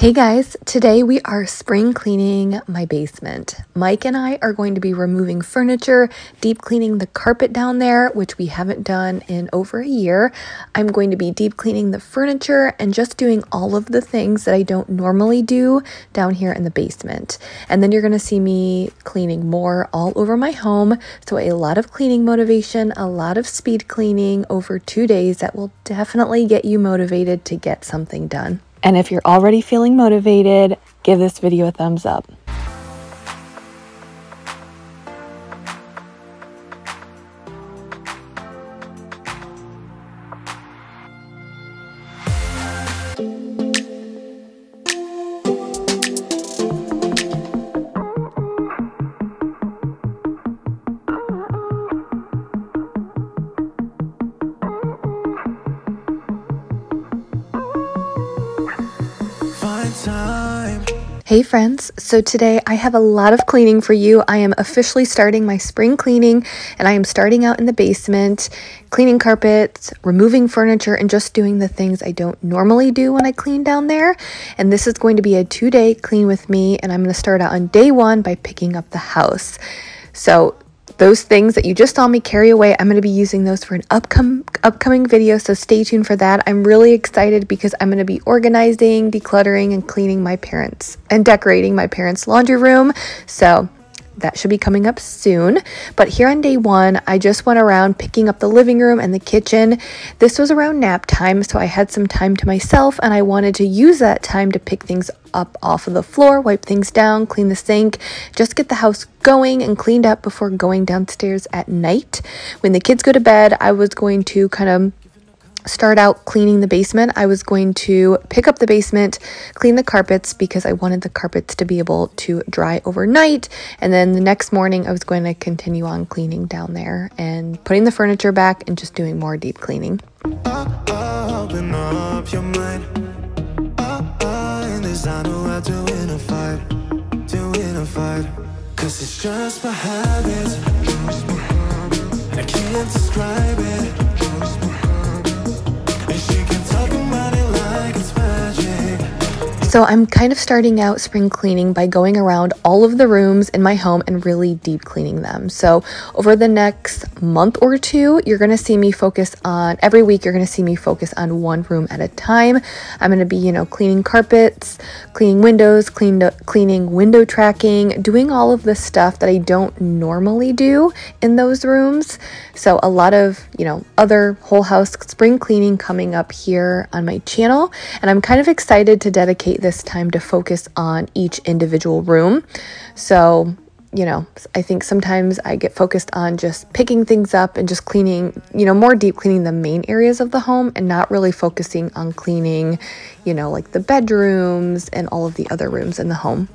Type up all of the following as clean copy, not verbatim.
Hey guys, today we are spring cleaning my basement. Mike and I are going to be removing furniture, deep cleaning the carpet down there, which we haven't done in over a year. I'm going to be deep cleaning the furniture and just doing all of the things that I don't normally do down here in the basement. And then you're going to see me cleaning more all over my home. So a lot of cleaning motivation, a lot of speed cleaning over 2 days that will definitely get you motivated to get something done. And if you're already feeling motivated, give this video a thumbs up. Hey friends, so today I have a lot of cleaning for you. I am officially starting my spring cleaning and I am starting out in the basement, cleaning carpets, removing furniture, and just doing the things I don't normally do when I clean down there. And this is going to be a 2-day clean with me, and I'm going to start out on day 1 by picking up the house. So those things that you just saw me carry away, I'm going to be using those for an upcoming video, so stay tuned for that. I'm really excited because I'm going to be organizing, decluttering, and cleaning my parents' and decorating my parents' laundry room. So that should be coming up soon. But here on day 1, I just went around picking up the living room and the kitchen. This was around nap time, so I had some time to myself, and I wanted to use that time to pick things up off of the floor, wipe things down, clean the sink, just get the house going and cleaned up before going downstairs at night. When the kids go to bed, I was going to kind of start out cleaning the basement. I was going to pick up the basement, clean the carpets because I wanted the carpets to be able to dry overnight. And then the next morning I was going to continue on cleaning down there and putting the furniture back and just doing more deep cleaning. Open up your mind. I know I do in a fight, cause it's just my habit. I can't describe it. And she can talk about it like it's magic. So I'm kind of starting out spring cleaning by going around all of the rooms in my home and really deep cleaning them. So over the next month or two, you're going to see me focus on, every week you're going to see me focus on one room at a time. I'm going to be, cleaning carpets, cleaning windows, cleaning window tracking, doing all of the stuff that I don't normally do in those rooms. So a lot of, other whole house spring cleaning coming up here on my channel. And I'm kind of excited to dedicate this time to focus on each individual room. So, I think sometimes I get focused on just picking things up and just cleaning, more deep cleaning the main areas of the home and not really focusing on cleaning, like the bedrooms and all of the other rooms in the home.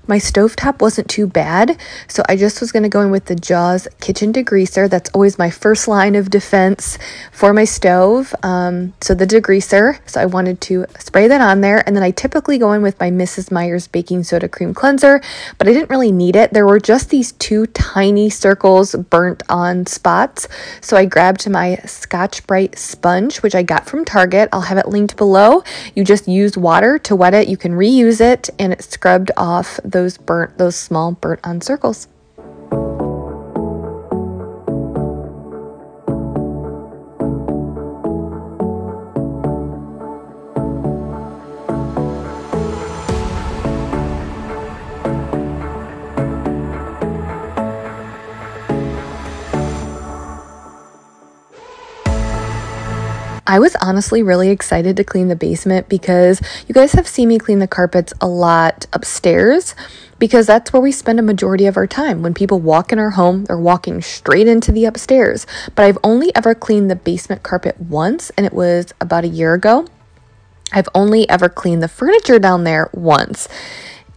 My stovetop wasn't too bad, so I just was going to go in with the Jaws kitchen degreaser. That's always my first line of defense for my stove. So the degreaser, so I wanted to spray that on there, and then I typically go in with my Mrs. Meyer's baking soda cream cleanser, but I didn't really need it. There were just these 2 tiny circles burnt on spots, so I grabbed my Scotch-Brite sponge, which I got from Target. I'll have it linked below. You just use water to wet it. You can reuse it, and it scrubbed off those small burnt on circles. I was honestly really excited to clean the basement because you guys have seen me clean the carpets a lot upstairs because that's where we spend a majority of our time. When people walk in our home, they're walking straight into the upstairs. But I've only ever cleaned the basement carpet once, and it was about a year ago. I've only ever cleaned the furniture down there once.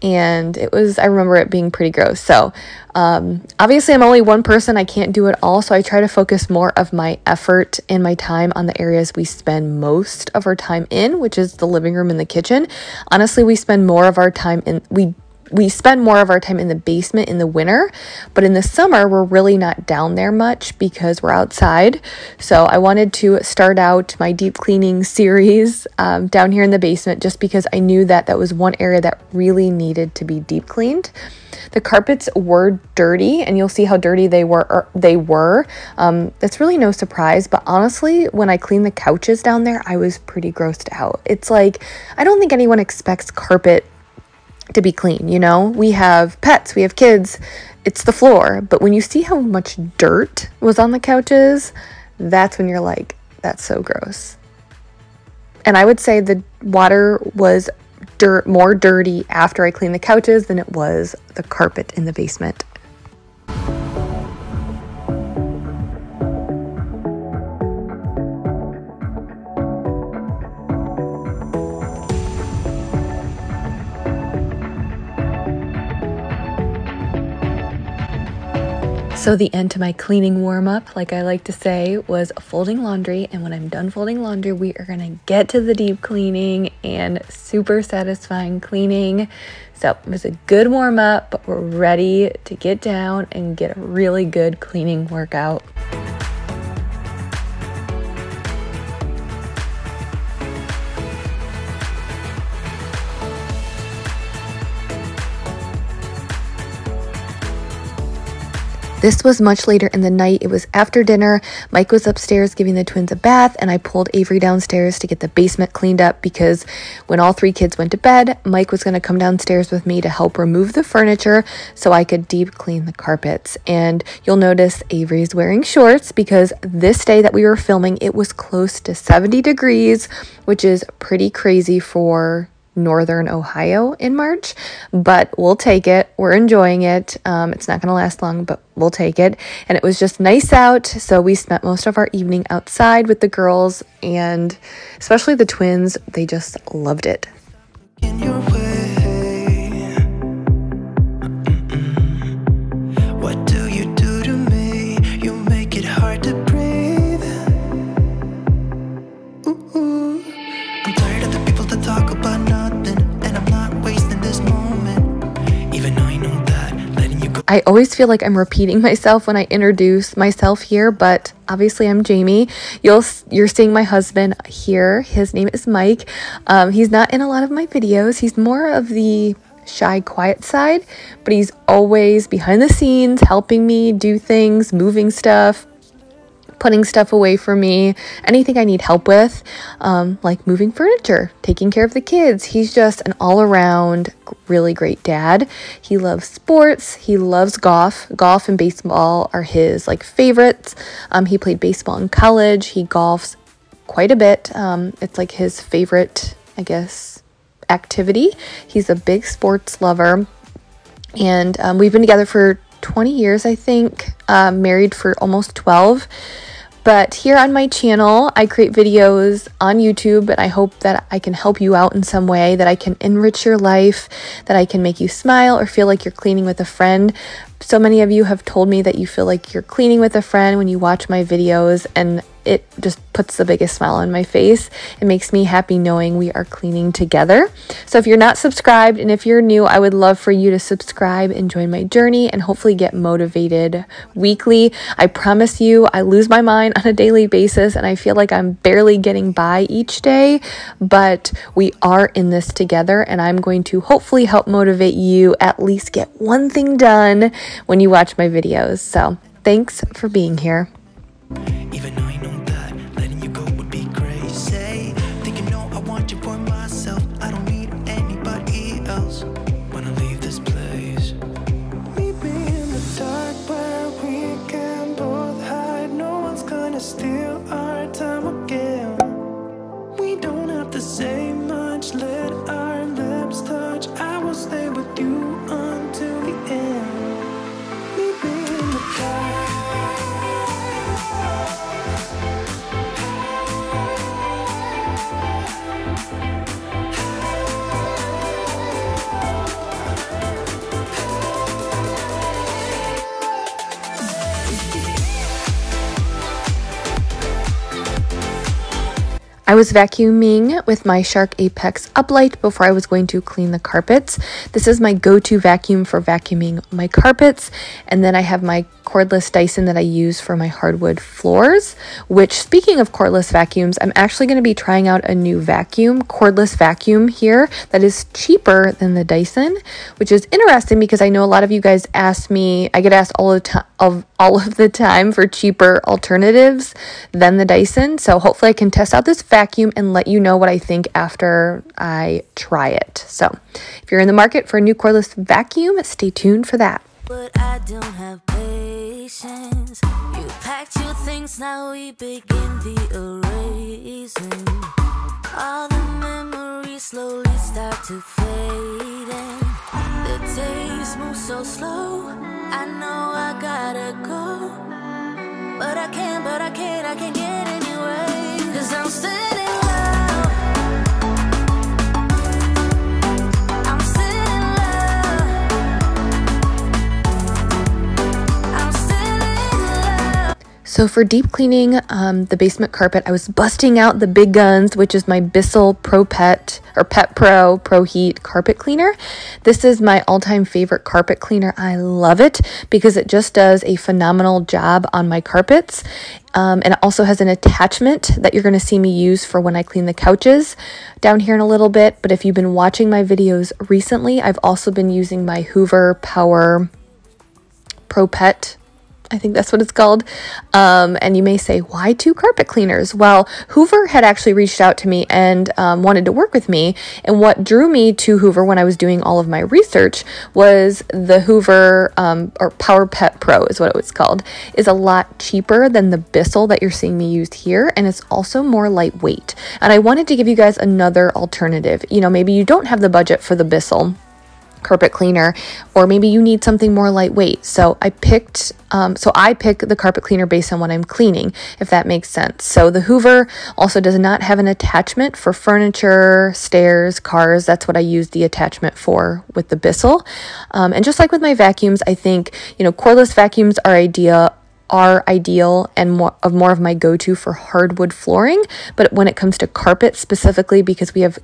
and I remember it being pretty gross. So obviously I'm only one person, I can't do it all, so I try to focus more of my effort and my time on the areas we spend most of our time in, which is the living room and the kitchen. Honestly, we spend more of our time in the basement in the winter, but in the summer we're really not down there much because we're outside. So I wanted to start out my deep cleaning series down here in the basement, just because I knew that that was one area that really needed to be deep cleaned. The carpets were dirty, and you'll see how dirty they were. That's really no surprise, but honestly, when I cleaned the couches down there, I was pretty grossed out. It's like, I don't think anyone expects carpet to be clean, you know? We have pets, we have kids, it's the floor. But when you see how much dirt was on the couches, that's when you're like, that's so gross. And I would say the water was more dirty after I cleaned the couches than it was the carpet in the basement. So the end to my cleaning warm-up, like I like to say, was folding laundry. And when I'm done folding laundry, we are gonna get to the deep cleaning and super satisfying cleaning. So it was a good warm-up, but we're ready to get down and get a really good cleaning workout. This was much later in the night. It was after dinner. Mike was upstairs giving the twins a bath, and I pulled Avery downstairs to get the basement cleaned up because when all three kids went to bed, Mike was going to come downstairs with me to help remove the furniture so I could deep clean the carpets. And you'll notice Avery's wearing shorts because this day that we were filming, it was close to 70 degrees, which is pretty crazy for Northern Ohio in March, but we'll take it. We're enjoying it. It's not going to last long, but we'll take it. And it was just nice out, so we spent most of our evening outside with the girls, and especially the twins. They just loved it. In your way. What do you do to me? You make it hard to breathe. Ooh. I'm tired of the people that talk about nothing, and I'm not wasting this moment. Even though I know that letting you go. I always feel like I'm repeating myself when I introduce myself here, but obviously I'm Jamie. You're seeing my husband here. His name is Mike. He's not in a lot of my videos. He's more of the shy, quiet side, but he's always behind the scenes helping me do things, moving stuff, putting stuff away for me, anything I need help with, like moving furniture, taking care of the kids. He's just an all-around really great dad. He loves sports. He loves golf. Golf and baseball are his favorites. He played baseball in college. He golfs quite a bit. It's like his favorite, I guess, activity. He's a big sports lover, and we've been together for 20 years, I think, married for almost 12. But here on my channel, I create videos on YouTube, and I hope that I can help you out in some way, that I can enrich your life, that I can make you smile or feel like you're cleaning with a friend. So many of you have told me that you feel like you're cleaning with a friend when you watch my videos, and it just puts the biggest smile on my face. It makes me happy knowing we are cleaning together. So if you're not subscribed, and if you're new, I would love for you to subscribe and join my journey and hopefully get motivated weekly. I promise you, I lose my mind on a daily basis, and I feel like I'm barely getting by each day, but we are in this together, and I'm going to hopefully help motivate you at least get one thing done when you watch my videos. So thanks for being here. Even though I know that letting you go would be crazy. Thinking, no, I want you for myself. I don't need anybody else when I leave this place. Meet me in the dark where we can both hide. No one's gonna steal our time again. We don't have to say much, let our lips touch. I will stay with you until the end. Meet me in the dark. I was vacuuming with my Shark Apex Uplight before I was going to clean the carpets. This is my go-to vacuum for vacuuming my carpets. And then I have my cordless Dyson that I use for my hardwood floors, which, speaking of cordless vacuums, I'm actually going to be trying out a new cordless vacuum here that is cheaper than the Dyson, which is interesting because I know a lot of you guys ask me, I get asked all of the time for cheaper alternatives than the Dyson. So hopefully I can test out this vacuum and let you know what I think after I try it. So if you're in the market for a new cordless vacuum, stay tuned for that. But I don't have patience. You packed your things, now we begin the erasing. All the memories slowly start to fade in. The days move so slow. I know I gotta go, but I can't get anyway. 'Cause I'm still in love. I'm still in love. I'm still in love. So for deep cleaning the basement carpet, I was busting out the big guns, which is my Bissell Pro Pet or Pet Pro Pro Heat carpet cleaner. This is my all-time favorite carpet cleaner. I love it because it just does a phenomenal job on my carpets. And it also has an attachment that you're going to see me use for when I clean the couches down here in a little bit. But if you've been watching my videos recently, I've also been using my Hoover Power Pro Pet, I think that's what it's called. And you may say, why two carpet cleaners? Well, Hoover had actually reached out to me and wanted to work with me. And what drew me to Hoover when I was doing all of my research was the Hoover or Power Pet Pro is what it was called, is a lot cheaper than the Bissell that you're seeing me use here. And it's also more lightweight. And I wanted to give you guys another alternative. You know, maybe you don't have the budget for the Bissell carpet cleaner, or maybe you need something more lightweight. So I pick the carpet cleaner based on what I'm cleaning, if that makes sense. So the Hoover also does not have an attachment for furniture, stairs, cars. That's what I use the attachment for with the Bissell. And just like with my vacuums, I think, you know, cordless vacuums are ideal and more of my go-to for hardwood flooring. But when it comes to carpet specifically, because we have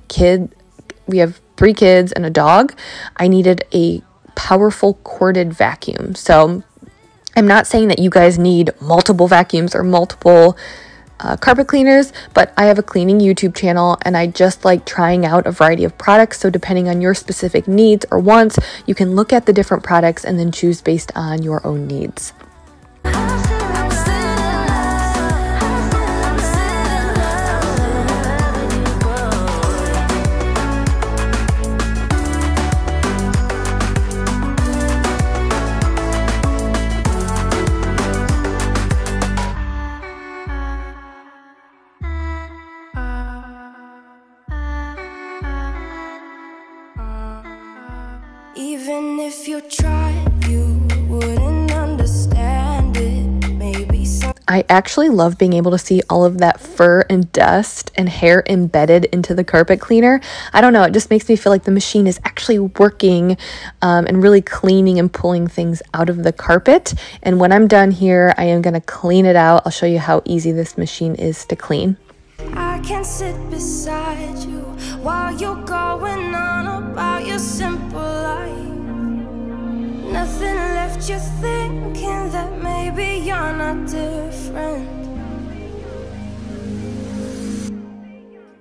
3 kids and a dog, I needed a powerful corded vacuum. So I'm not saying that you guys need multiple vacuums or multiple carpet cleaners, but I have a cleaning YouTube channel and I just like trying out a variety of products. So depending on your specific needs or wants, you can look at the different products and then choose based on your own needs. Even if you tried, you wouldn't understand it. Maybe I actually love being able to see all of that fur and dust and hair embedded into the carpet cleaner. I don't know, it just makes me feel like the machine is actually working and really cleaning and pulling things out of the carpet. And when I'm done here, I am going to clean it out. I'll show you how easy this machine is to clean. I can sit beside you while you're going on about your simple life. Nothing left you thinking that maybe you're not different.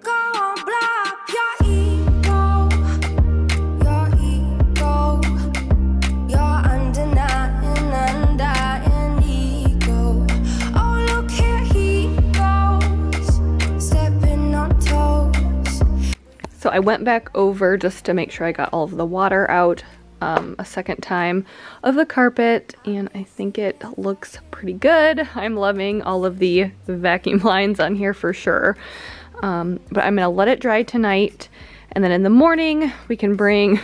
Go on, blow up your ego, your undying ego. Oh, look here he goes, stepping on toes. So I went back over just to make sure I got all of the water out a second time of the carpet, and I think it looks pretty good. I'm loving all of the vacuum lines on here for sure. But I'm gonna let it dry tonight, and then in the morning we can bring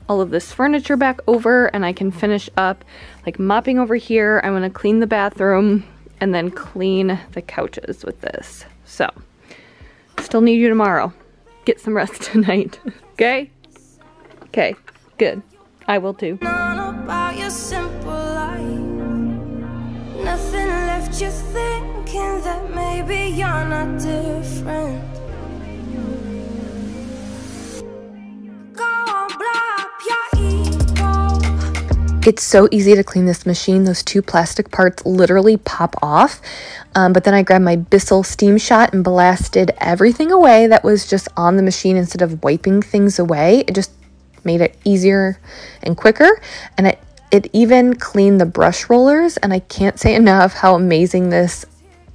all of this furniture back over and I can finish up like mopping over here. I'm gonna clean the bathroom and then clean the couches with this. So still need you tomorrow. Get some rest tonight. Okay? Okay, good. I will too. About your simple life. Nothing left you thinking thinking that maybe you're not different. It's so easy to clean this machine. Those two plastic parts literally pop off. But then I grabbed my Bissell steam shot and blasted everything away that was just on the machine instead of wiping things away. It just made it easier and quicker. And it even cleaned the brush rollers. And I can't say enough how amazing this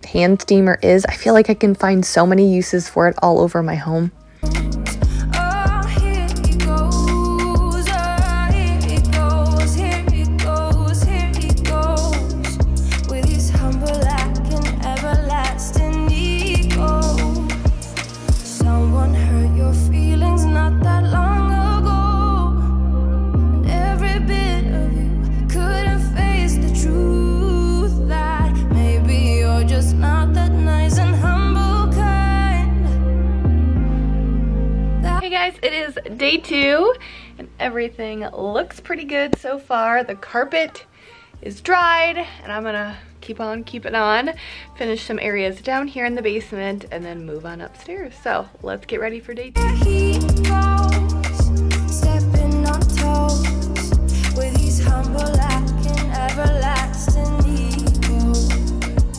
hand steamer is. I feel like I can find so many uses for it all over my home. It is day 2 and everything looks pretty good so far. The carpet is dried and I'm gonna keep it on, finish some areas down here in the basement and then move on upstairs. So let's get ready for day 2. Stepping on toes with these humble and everlasting egos.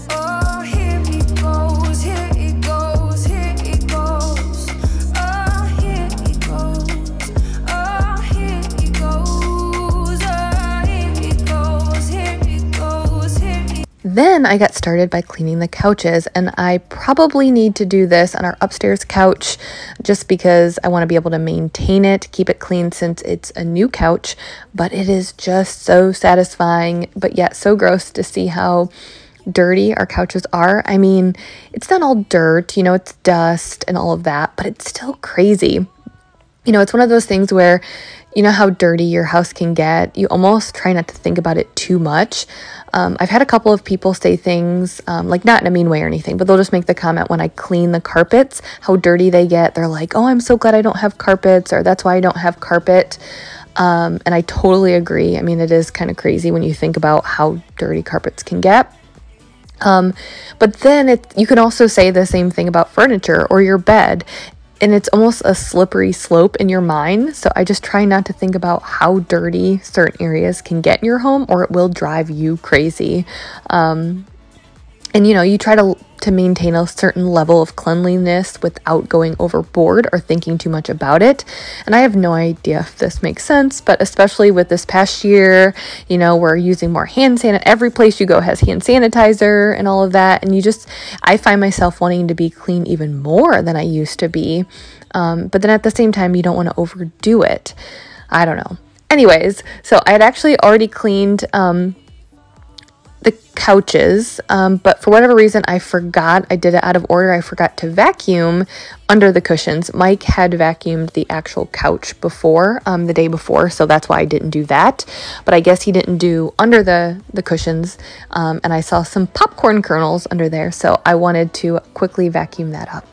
Oh, here he goes, here he goes, here he goes. Oh, here he goes, oh, here he goes, oh, here he goes, here he goes, here he goes. Then I got started by cleaning the couches, and I probably need to do this on our upstairs couch just because I want to be able to maintain it, keep it clean since it's a new couch, but it is just so satisfying, but yet so gross to see how dirty our couches are. I mean, it's not all dirt, you know, it's dust and all of that, but it's still crazy. You know, it's one of those things where, you know how dirty your house can get. You almost try not to think about it too much. I've had a couple of people say things, like not in a mean way or anything, but they'll just make the comment when I clean the carpets, how dirty they get. They're like, oh, I'm so glad I don't have carpets, or that's why I don't have carpet. And I totally agree. I mean, it is kind of crazy when you think about how dirty carpets can get. But then you can also say the same thing about furniture or your bed. And it's almost a slippery slope in your mind. So I just try not to think about how dirty certain areas can get in your home, or it will drive you crazy. And you know, you try to maintain a certain level of cleanliness without going overboard or thinking too much about it. And I have no idea if this makes sense, but especially with this past year, you know, we're using more hand sanitizer. Every place you go has hand sanitizer and all of that. And I find myself wanting to be clean even more than I used to be. But then at the same time, you don't want to overdo it. I don't know. Anyways, so I had actually already cleaned, the couches, but for whatever reason I did it out of order. I forgot to vacuum under the cushions. Mike had vacuumed the actual couch before, the day before, so that's why I didn't do that. But I guess he didn't do under the cushions, and I saw some popcorn kernels under there, so I wanted to quickly vacuum that up.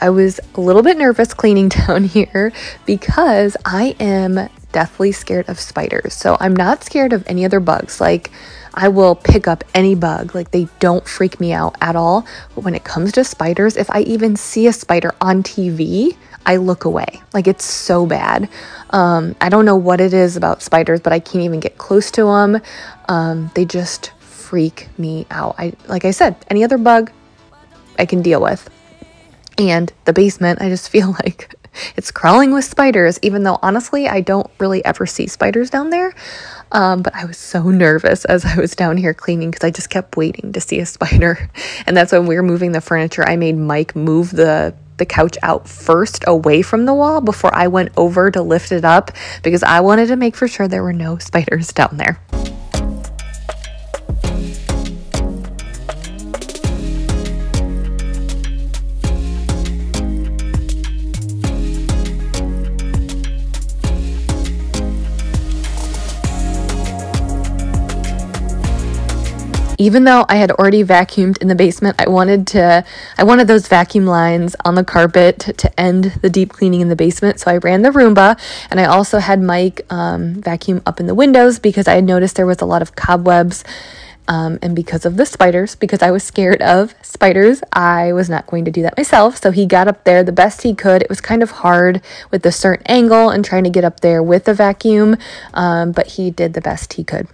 I was a little bit nervous cleaning down here because I am deathly scared of spiders. So I'm not scared of any other bugs. Like, I will pick up any bug. Like, they don't freak me out at all. But when it comes to spiders, if I even see a spider on TV, I look away. Like, it's so bad. I don't know what it is about spiders, but I can't even get close to them. They just freak me out. Like I said, any other bug I can deal with. And the basement, I just feel like it's crawling with spiders, even though honestly, I don't really ever see spiders down there. But I was so nervous as I was down here cleaning because I just kept waiting to see a spider. And that's when we were moving the furniture. I made Mike move the couch out first away from the wall before I went over to lift it up because I wanted to make for sure there were no spiders down there. Even though I had already vacuumed in the basement, I wanted those vacuum lines on the carpet to end the deep cleaning in the basement. So I ran the Roomba, and I also had Mike vacuum up in the windows because I had noticed there was a lot of cobwebs. And because of the spiders, because I was scared of spiders, I was not going to do that myself. So he got up there the best he could. It was kind of hard with a certain angle and trying to get up there with the vacuum, but he did the best he could.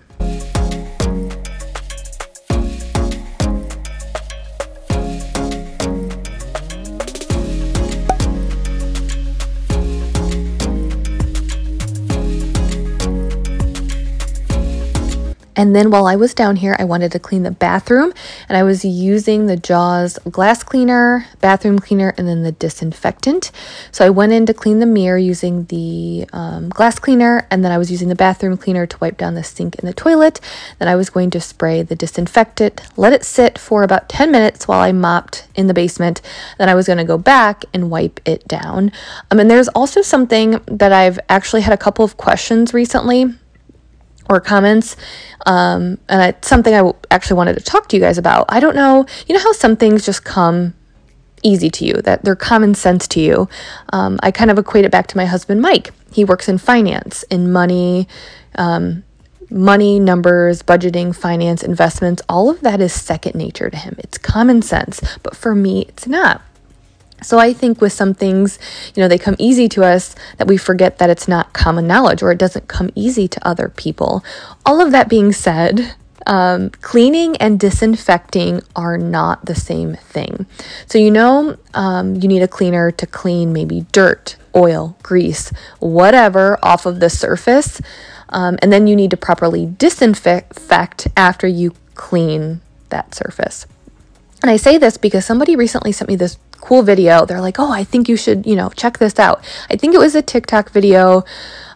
And then while I was down here, I wanted to clean the bathroom, and I was using the Jaws glass cleaner, bathroom cleaner, and then the disinfectant. So I went in to clean the mirror using the glass cleaner, and then I was using the bathroom cleaner to wipe down the sink and the toilet. Then I was going to spray the disinfectant, let it sit for about 10 minutes while I mopped in the basement. Then I was going to go back and wipe it down. And there's also something that I've actually had a couple of questions recently, or comments, and it's something I actually wanted to talk to you guys about. I don't know, you know how some things just come easy to you, that they're common sense to you. I kind of equate it back to my husband, Mike. He works in finance, in money, numbers, budgeting, finance, investments. All of that is second nature to him. It's common sense, but for me, it's not. So I think with some things, they come easy to us that we forget that it's not common knowledge, or it doesn't come easy to other people. All of that being said, cleaning and disinfecting are not the same thing. So you need a cleaner to clean maybe dirt, oil, grease, whatever off of the surface. And then you need to properly disinfect after you clean that surface. And I say this because somebody recently sent me this cool video. They're like, oh, I think you should, check this out. I think it was a TikTok video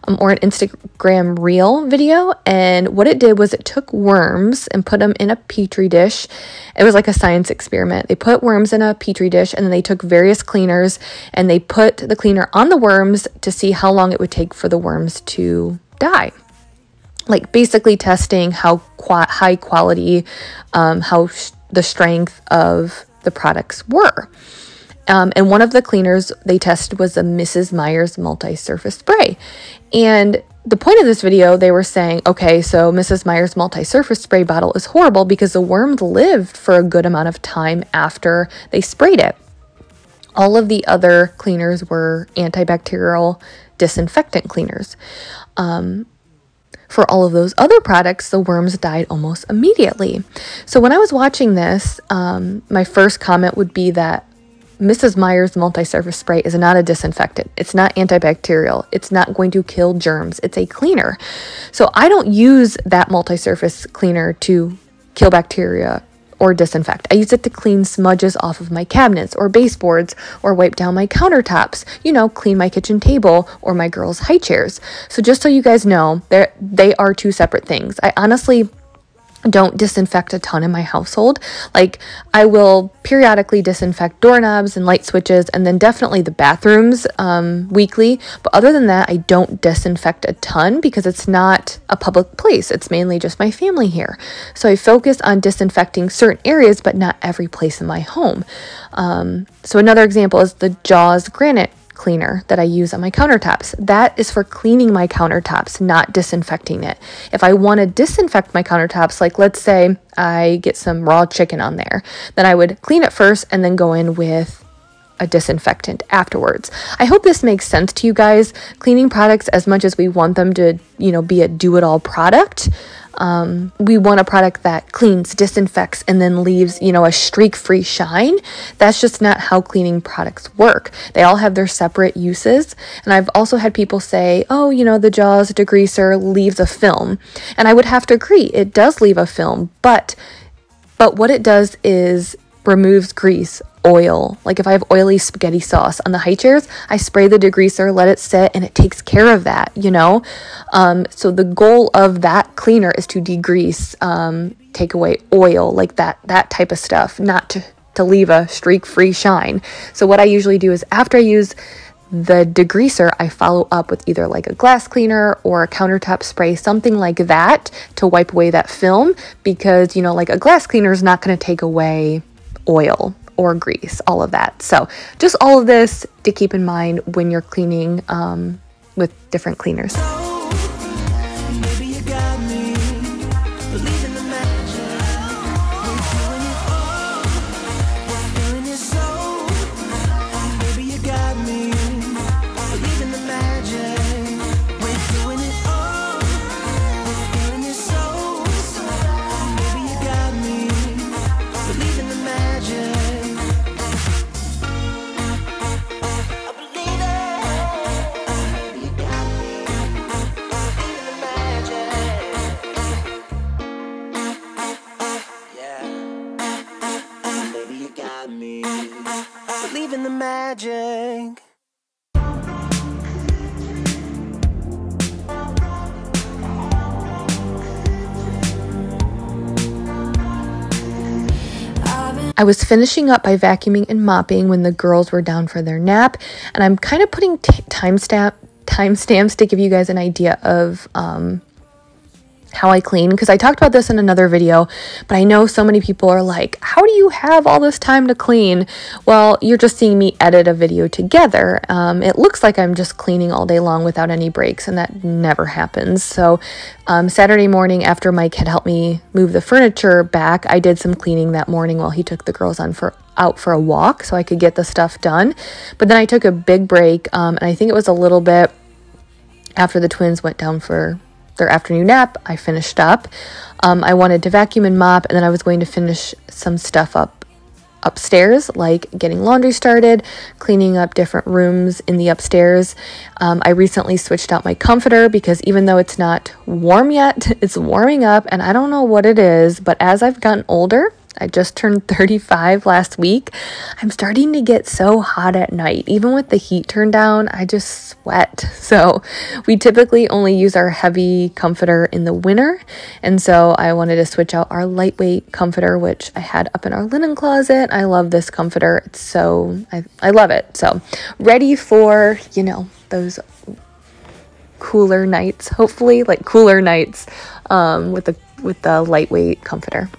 or an Instagram reel video. And what it did was it took worms and put them in a petri dish. It was like a science experiment. They put worms in a petri dish, and then they took various cleaners and they put the cleaner on the worms to see how long it would take for the worms to die. Like basically testing how high quality, the strength of the products were. And one of the cleaners they tested was a Mrs. Meyer's multi-surface spray. And the point of this video, they were saying, okay, so Mrs. Meyer's multi-surface spray bottle is horrible because the worms lived for a good amount of time after they sprayed it. All of the other cleaners were antibacterial disinfectant cleaners. For all of those other products, the worms died almost immediately. So when I was watching this, my first comment would be that Mrs. Meyer's multi-surface spray is not a disinfectant. It's not antibacterial. It's not going to kill germs. It's a cleaner. So I don't use that multi-surface cleaner to kill bacteria or disinfect. I use it to clean smudges off of my cabinets or baseboards, or wipe down my countertops, clean my kitchen table or my girls' high chairs. So just so you guys know, they are two separate things. I honestly don't disinfect a ton in my household. Like, I will periodically disinfect doorknobs and light switches, and then definitely the bathrooms weekly. But other than that, I don't disinfect a ton because it's not a public place. It's mainly just my family here. So I focus on disinfecting certain areas, but not every place in my home. So another example is the Jaws granite cleaner that I use on my countertops. That is for cleaning my countertops, not disinfecting it. If I want to disinfect my countertops, like let's say I get some raw chicken on there, then I would clean it first and then go in with a disinfectant afterwards. I hope this makes sense to you guys. Cleaning products, as much as we want them to, be a do-it-all product, we want a product that cleans, disinfects, and then leaves, a streak-free shine. That's just not how cleaning products work. They all have their separate uses. And I've also had people say, oh, the Jaws degreaser leaves a film. And I would have to agree, it does leave a film, but what it does is removes grease, oil. Like if I have oily spaghetti sauce on the high chairs, I spray the degreaser, let it sit, and it takes care of that, So the goal of that cleaner is to degrease, take away oil, like that type of stuff, not to leave a streak-free shine. So what I usually do is after I use the degreaser, I follow up with either like a glass cleaner or a countertop spray, something like that, to wipe away that film, because, you know, like a glass cleaner is not going to take away oil or grease, all of that. So just all of this to keep in mind when you're cleaning with different cleaners. Maybe you got me believing the magic. We're doing it all. We're feeling it so. Maybe you got me believing the magic. We're doing it all. We're feeling it so. Maybe you got me believing the magic. I believe it. Maybe you got me believing the magic. Yeah. Maybe you got me believing the magic. I was finishing up by vacuuming and mopping when the girls were down for their nap, and I'm kind of putting timestamps to give you guys an idea of how I clean, because I talked about this in another video, but I know so many people are like, how do you have all this time to clean? Well, you're just seeing me edit a video together. It looks like I'm just cleaning all day long without any breaks, and that never happens. So Saturday morning, after Mike had helped me move the furniture back, I did some cleaning that morning while he took the girls out for a walk so I could get the stuff done. But then I took a big break, and I think it was a little bit after the twins went down for their afternoon nap. I finished up. I wanted to vacuum and mop, and then I was going to finish some stuff upstairs, like getting laundry started, cleaning up different rooms in the upstairs. I recently switched out my comforter because even though it's not warm yet, it's warming up, and I don't know what it is, but as I've gotten older, I just turned 35 last week, I'm starting to get so hot at night. Even with the heat turned down, I just sweat. So we typically only use our heavy comforter in the winter. And so I wanted to switch out our lightweight comforter, which I had up in our linen closet. I love this comforter. It's so, I love it. So ready for, you know, those cooler nights, hopefully, like cooler nights with the lightweight comforter.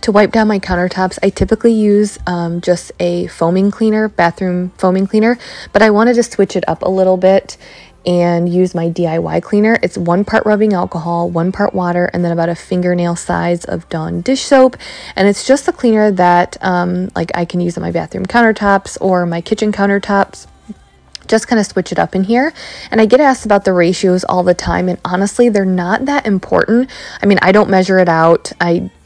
To wipe down my countertops, I typically use just a foaming cleaner, bathroom foaming cleaner, but I wanted to switch it up a little bit and use my DIY cleaner. It's 1 part rubbing alcohol, 1 part water, and then about a fingernail size of Dawn dish soap. And it's just a cleaner that like I can use on my bathroom countertops or my kitchen countertops. Just kind of switch it up in here. And I get asked about the ratios all the time, and honestly, they're not that important. I mean, I don't measure it out.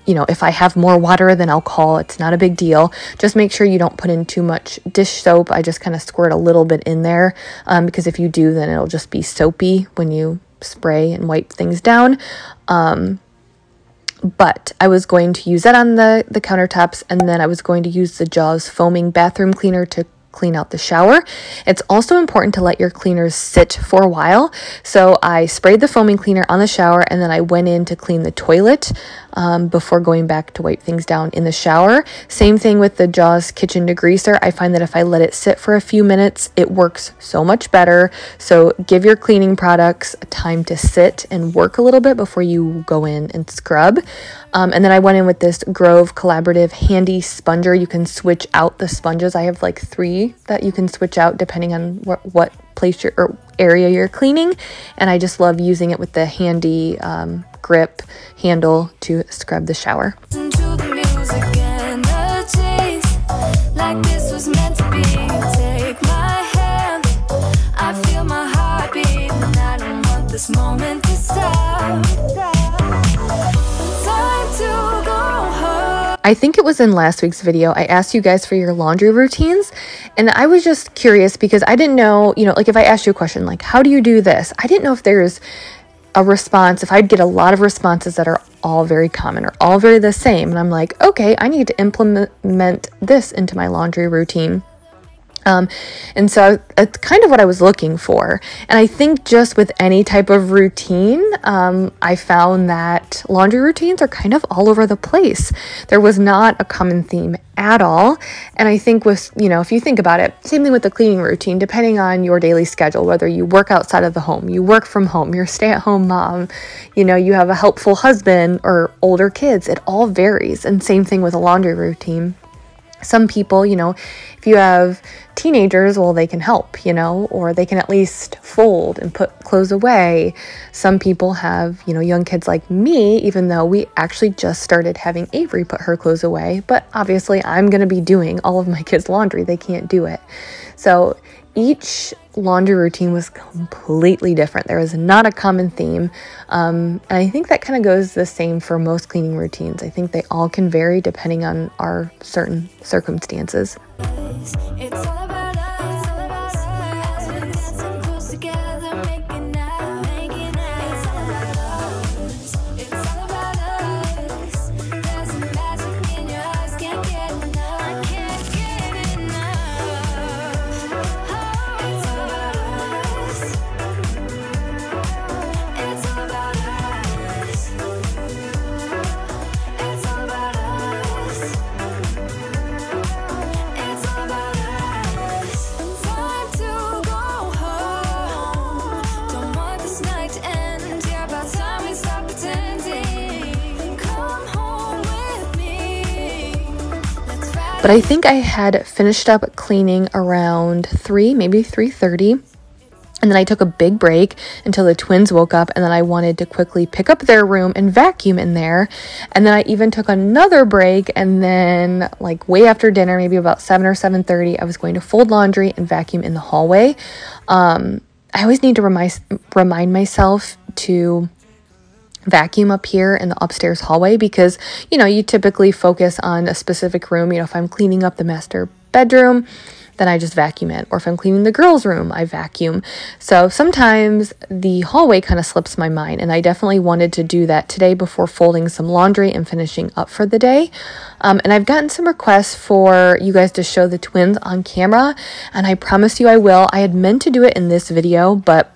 You know, if I have more water than alcohol, it's not a big deal. Just make sure you don't put in too much dish soap. I just kind of squirt a little bit in there because if you do, then it'll just be soapy when you spray and wipe things down. But I was going to use that on the countertops, and then I was going to use the Jaws foaming bathroom cleaner to clean out the shower. It's also important to let your cleaners sit for a while. So I sprayed the foaming cleaner on the shower, and then I went in to clean the toilet before going back to wipe things down in the shower. Same thing with the Jaws kitchen degreaser. I find that if I let it sit for a few minutes, it works so much better. So give your cleaning products time to sit and work a little bit before you go in and scrub. And then I went in with this Grove Collaborative Handy Sponger. You can switch out the sponges. I have like 3 that you can switch out depending on what place or area you're cleaning. And I just love using it with the handy grip handle to scrub the shower. Listen to the music and the taste, like this was meant to be. Take my hand, I feel my heartbeat, and I don't want this moment to stop. Time to go home. I think it was in last week's video, I asked you guys for your laundry routines, and I was just curious because I didn't know, you know, like if I asked you a question like, how do you do this? I didn't know if there's a response, if I'd get a lot of responses that are all very common or all very the same. And I'm like, okay, I need to implement this into my laundry routine. And so it's kind of what I was looking for. And I think just with any type of routine, I found that laundry routines are kind of all over the place. There was not a common theme at all. And I think with, you know, if you think about it, same thing with the cleaning routine, depending on your daily schedule, whether you work outside of the home, you work from home, you're a stay-at-home mom, you know, you have a helpful husband or older kids, it all varies. And same thing with a laundry routine. Some people, you know, if you have teenagers, well, they can help, you know, or they can at least fold and put clothes away. Some people have, you know, young kids like me, even though we actually just started having Avery put her clothes away. But obviously, I'm going to be doing all of my kids' laundry. They can't do it. So each laundry routine was completely different. There was not a common theme. And I think that kind of goes the same for most cleaning routines. I think they all can vary depending on our certain circumstances. It's all about us, all about us. We're dancing close together, making out. It's all about us. It's all about us. There's a magic in your eyes, can't get enough. I can't get enough. It's all about us. It's all about us. It's all about us. It's all about us. Time to go home. Don't want this night to end. Yeah, about time we stop pretending. Come home with me. Let's ride. But I think I had finished up cleaning around 3, maybe 3:30. And then I took a big break until the twins woke up, and then I wanted to quickly pick up their room and vacuum in there. And then I even took another break, and then like way after dinner, maybe about 7 or 7:30, I was going to fold laundry and vacuum in the hallway. I always need to remind myself to vacuum up here in the upstairs hallway because, you know, you typically focus on a specific room. You know, if I'm cleaning up the master bedroom, then I just vacuum it. Or if I'm cleaning the girls' room, I vacuum. So sometimes the hallway kind of slips my mind, and I definitely wanted to do that today before folding some laundry and finishing up for the day. And I've gotten some requests for you guys to show the twins on camera, and I promise you I will. I had meant to do it in this video, but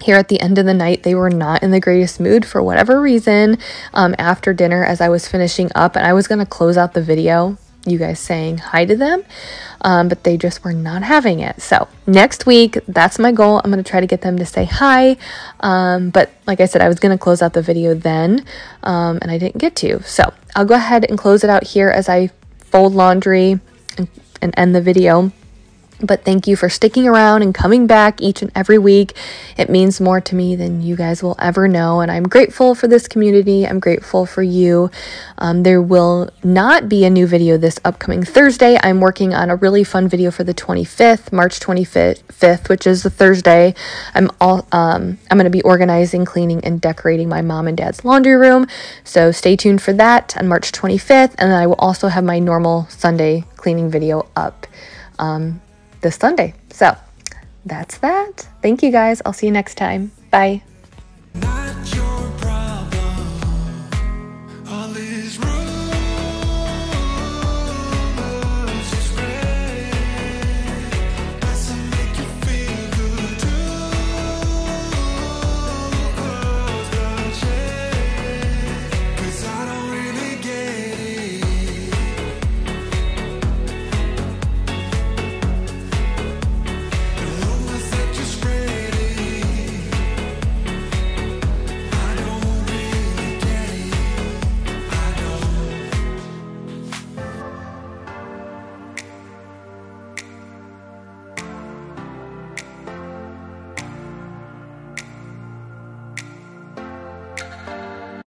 here at the end of the night, they were not in the greatest mood for whatever reason after dinner as I was finishing up, and I was going to close out the video, you guys saying hi to them, but they just were not having it. So next week, that's my goal. I'm going to try to get them to say hi, but like I said, I was going to close out the video then, and I didn't get to. So I'll go ahead and close it out here as I fold laundry and end the video. But thank you for sticking around and coming back each and every week. It means more to me than you guys will ever know. And I'm grateful for this community. I'm grateful for you. There will not be a new video this upcoming Thursday. I'm working on a really fun video for the 25th, March 25th, which is the Thursday. I'm going to be organizing, cleaning, and decorating my mom and dad's laundry room. So stay tuned for that on March 25th. And then I will also have my normal Sunday cleaning video up this Sunday. So that's that. Thank you guys. I'll see you next time. Bye.